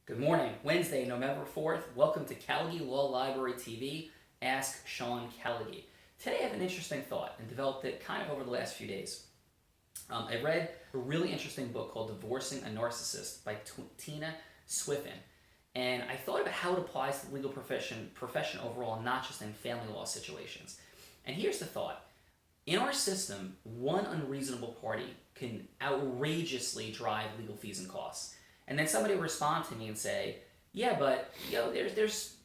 Good morning. Wednesday, November 4th. Welcome to Callagy Law Library TV, AskSeanCallagy. Today I have an interesting thought and developed it kind of over the last few days. I read a really interesting book called Divorcing a Narcissist by Tina Swiffen. And I thought about how it applies to the legal profession overall, not just in family law situations. And here's the thought. In our system, one unreasonable party can outrageously drive legal fees and costs. And then somebody will respond to me and say, yeah, but there's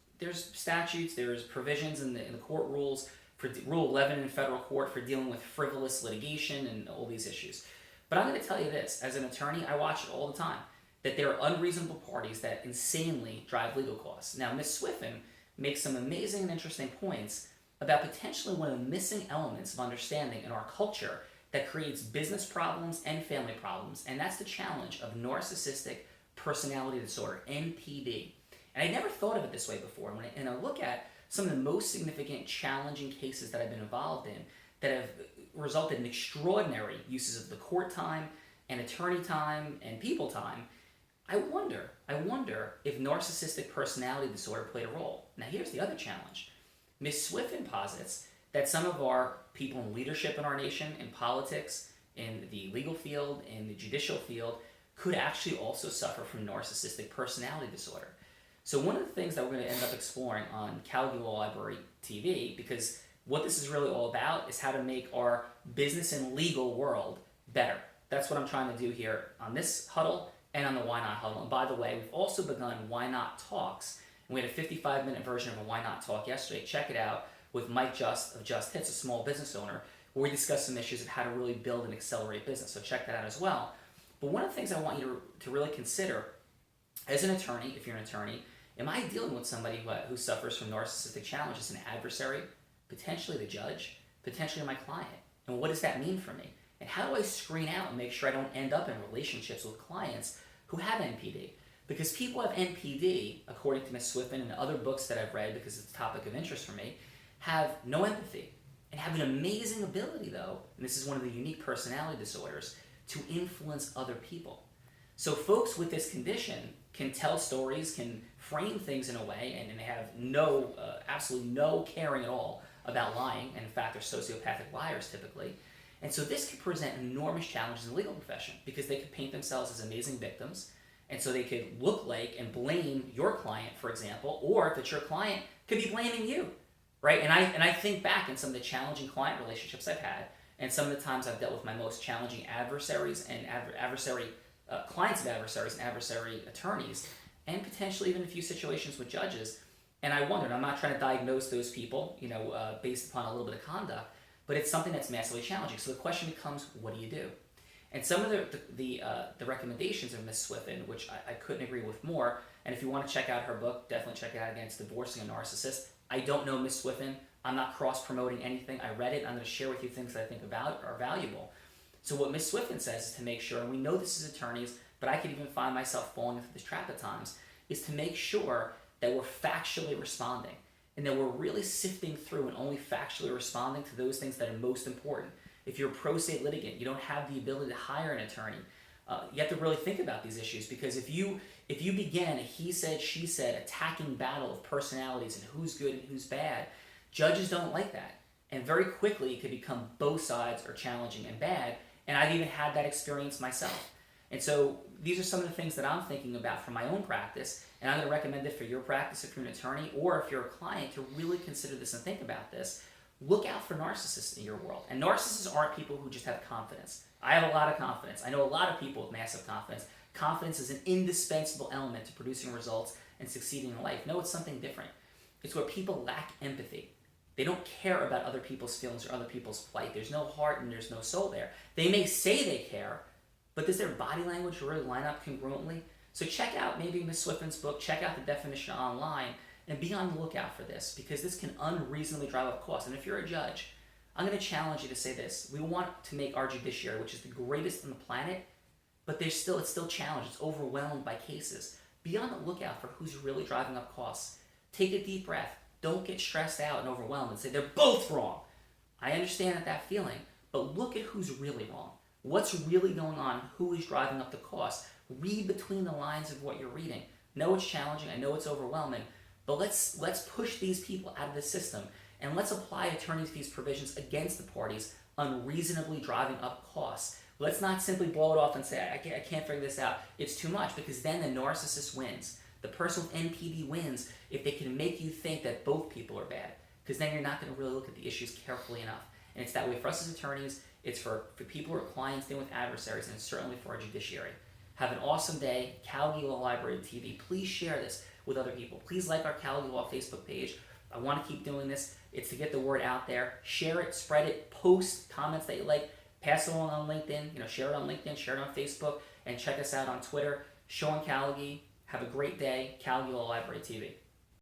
statutes, there's provisions in the court rules for Rule 11 in federal court for dealing with frivolous litigation and all these issues. But I'm going to tell you this, as an attorney, I watch it all the time, that there are unreasonable parties that insanely drive legal costs. Now, Ms. Swiffen makes some amazing and interesting points about potentially one of the missing elements of understanding in our culture that creates business problems and family problems, and that's the challenge of narcissistic personality disorder, NPD. And I never thought of it this way before. And I look at some of the most significant challenging cases that I've been involved in that have resulted in extraordinary uses of the court time and attorney time and people time, I wonder if narcissistic personality disorder played a role. Now here's the other challenge. Ms. Swiffen posits that some of our people in leadership in our nation, in politics, in the legal field, in the judicial field, could actually also suffer from narcissistic personality disorder. So one of the things that we're going to end up exploring on Callagy Law Library TV, because what this is really all about is how to make our business and legal world better. That's what I'm trying to do here on this huddle and on the Why Not huddle. And by the way, we've also begun Why Not Talks. And we had a 55-minute version of a Why Not Talk yesterday. Check it out with Mike Just of Just Hits, a small business owner, where we discuss some issues of how to really build and accelerate business. So check that out as well. But one of the things I want you to really consider as an attorney, if you're an attorney, am I dealing with somebody who suffers from narcissistic challenges, an adversary, potentially the judge, potentially my client? And what does that mean for me? And how do I screen out and make sure I don't end up in relationships with clients who have NPD? Because people have NPD, according to Ms. Swiffen and other books that I've read, because it's a topic of interest for me, have no empathy and have an amazing ability, though, and this is one of the unique personality disorders, to influence other people. So folks with this condition can tell stories, can frame things in a way, and they have absolutely no caring at all about lying. And in fact, they're sociopathic liars typically. And so this could present enormous challenges in the legal profession because they could paint themselves as amazing victims. And so they could look like and blame your client, for example, or if it's your client, could be blaming you, right? And I think back in some of the challenging client relationships I've had, and some of the times I've dealt with my most challenging adversaries and clients of adversaries and adversary attorneys, and potentially even a few situations with judges. And I wondered, I'm not trying to diagnose those people, based upon a little bit of conduct, but it's something that's massively challenging. So the question becomes, what do you do? And some of the recommendations of Ms. Swiffen, which I couldn't agree with more, and if you want to check out her book, definitely check it out again. It's Divorcing a Narcissist. I don't know Ms. Swiffen. I'm not cross-promoting anything. I read it. I'm going to share with you things that I think are valuable. So what Ms. Swiffen says is to make sure, and we know this as attorneys, but I could even find myself falling into this trap at times, is to make sure that we're factually responding and that we're really sifting through and only factually responding to those things that are most important. If you're a pro se litigant, you don't have the ability to hire an attorney. You have to really think about these issues, because if you begin a he said, she said attacking battle of personalities and who's good and who's bad, judges don't like that. And very quickly it could become both sides are challenging and bad. And I've even had that experience myself. And so these are some of the things that I'm thinking about for my own practice. And I'm going to recommend it for your practice if you're an attorney, or if you're a client, to really consider this and think about this. Look out for narcissists in your world. And narcissists aren't people who just have confidence. I have a lot of confidence. I know a lot of people with massive confidence. Confidence is an indispensable element to producing results and succeeding in life. No, it's something different. It's where people lack empathy. They don't care about other people's feelings or other people's plight. There's no heart and there's no soul there. They may say they care, but does their body language really line up congruently? So check out maybe Ms. Swiffen's book, check out the definition online, and be on the lookout for this, because this can unreasonably drive up costs. And if you're a judge, I'm going to challenge you to say this. We want to make our judiciary, which is the greatest on the planet, but it's still challenged. It's overwhelmed by cases. Be on the lookout for who's really driving up costs. Take a deep breath. Don't get stressed out and overwhelmed and say they're both wrong. I understand that feeling, but look at who's really wrong. What's really going on? Who is driving up the cost? Read between the lines of what you're reading. know it's challenging, I know it's overwhelming, but let's push these people out of the system, and let's apply attorney's fees provisions against the parties unreasonably driving up costs. Let's not simply blow it off and say, I can't figure this out, it's too much, because then the narcissist wins. The person with NPD wins if they can make you think that both people are bad, because then you're not going to really look at the issues carefully enough. And it's that way for us as attorneys, it's for people who are clients dealing with adversaries, and it's certainly for our judiciary. Have an awesome day. Callagy Law Library TV. Please share this with other people. Please like our Callagy Law Facebook page. I want to keep doing this. It's to get the word out there. Share it, spread it, post comments that you like, pass it along on LinkedIn. Share it on LinkedIn, share it on Facebook, and check us out on Twitter. Sean Callagy. Have a great day. Callagy Law Library TV.